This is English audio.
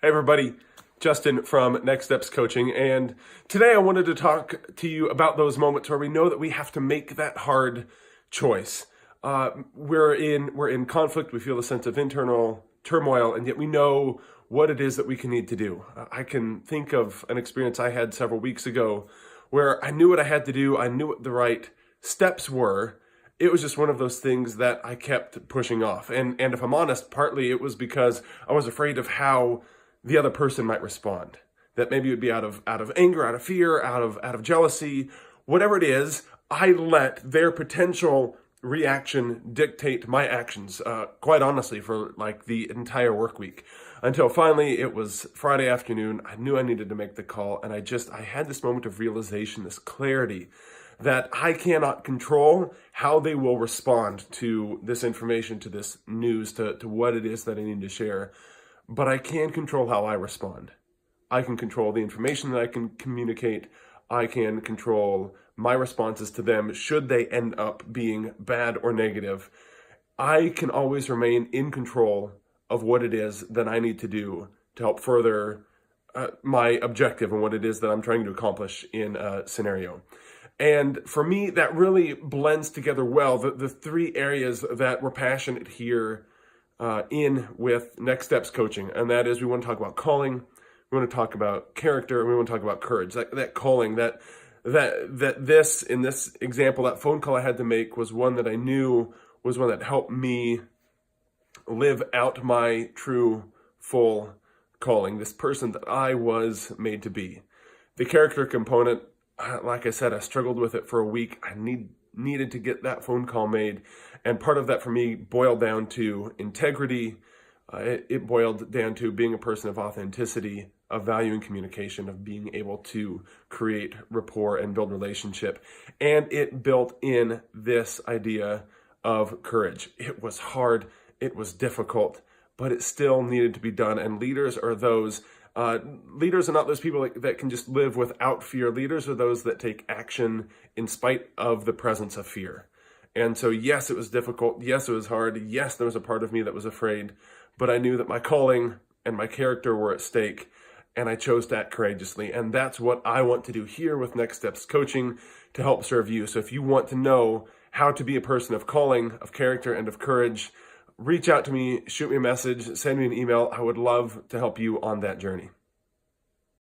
Hey everybody, Justin from Next Steps Coaching, and today I wanted to talk to you about those moments where we know that we have to make that hard choice. We're in conflict, we feel a sense of internal turmoil, and yet we know what it is that we can need to do. I can think of an experience I had several weeks ago where I knew what I had to do, I knew what the right steps were. It was just one of those things that I kept pushing off. And if I'm honest, partly it was because I was afraid of how the other person might respond. That maybe it would be out of anger, out of fear, out of jealousy, whatever it is. I let their potential reaction dictate my actions, quite honestly, for like the entire work week. Until finally it was Friday afternoon, I knew I needed to make the call, and I had this moment of realization, this clarity, that I cannot control how they will respond to this information, to this news, to what it is that I need to share. But I can control how I respond. I can control the information that I can communicate. I can control my responses to them should they end up being bad or negative. I can always remain in control of what it is that I need to do to help further my objective and what it is that I'm trying to accomplish in a scenario. And for me, that really blends together well, the three areas that we're passionate here in with Next Steps Coaching. And that is, we want to talk about calling, we want to talk about character, and we want to talk about courage. That calling, that this, in this example, that phone call I had to make was one that I knew was one that helped me live out my true, full calling, this person that I was made to be. The character component, like I said, I struggled with it for a week. I needed to get that phone call made. And part of that for me boiled down to integrity. It boiled down to being a person of authenticity, of valuing communication, of being able to create rapport and build relationship. And it built in this idea of courage. It was hard, it was difficult, but it still needed to be done. And leaders are not those people that can just live without fear. Leaders are those that take action in spite of the presence of fear. And so, yes, it was difficult. Yes, it was hard. Yes, there was a part of me that was afraid, but I knew that my calling and my character were at stake, and I chose to act courageously. And that's what I want to do here with Next Steps Coaching to help serve you. So if you want to know how to be a person of calling, of character, and of courage, reach out to me, shoot me a message, send me an email. I would love to help you on that journey.